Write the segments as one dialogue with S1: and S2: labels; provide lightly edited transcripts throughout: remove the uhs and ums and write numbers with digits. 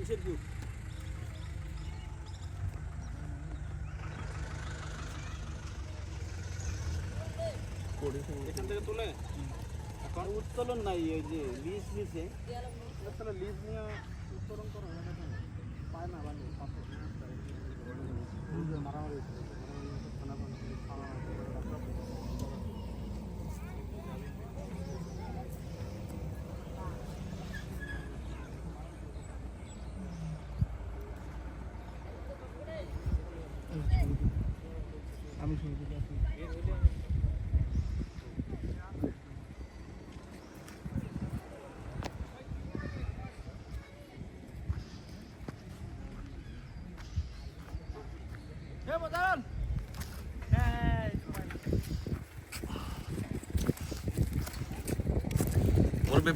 S1: এখান থেকে তুলে এখন উত্তোলন নাই, ওই যে লিজ নিছে, তাহলে লিজ নিয়ে উত্তোলন করা হয় না, পায় না ভালো মারামারি আমি শুনতে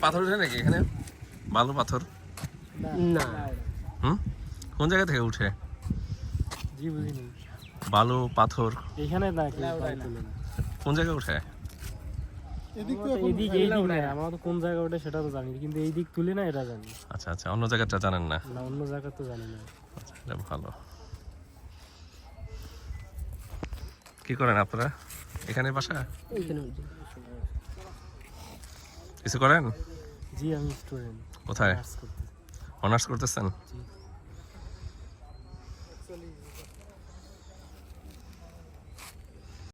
S2: পাথর উঠে নাকি এখানে? বালু পাথর
S3: না।
S2: কোন জায়গা থেকে উঠে?
S3: জি বুঝিনি।
S2: বালু পাথর
S3: এখানে না,
S2: কোন জায়গায় উঠে?
S3: এদিক এই দিক না, আমরা তো কোন জায়গা ওঠে সেটা তো জানি, কিন্তু এই দিক তুলে না এটা জানি।
S2: আচ্ছা আচ্ছা, অন্য জায়গাটা জানেন না?
S3: না, অন্য জায়গা তো জানি না।
S2: আচ্ছা, এটা ভালো। কি করেন আপনারা এখানে? বাসা কিছু করেন?
S3: জি আমি স্টুডেন্ট।
S2: কোথায়?
S3: করতে
S2: অনার্স করতেছেন?
S3: জি।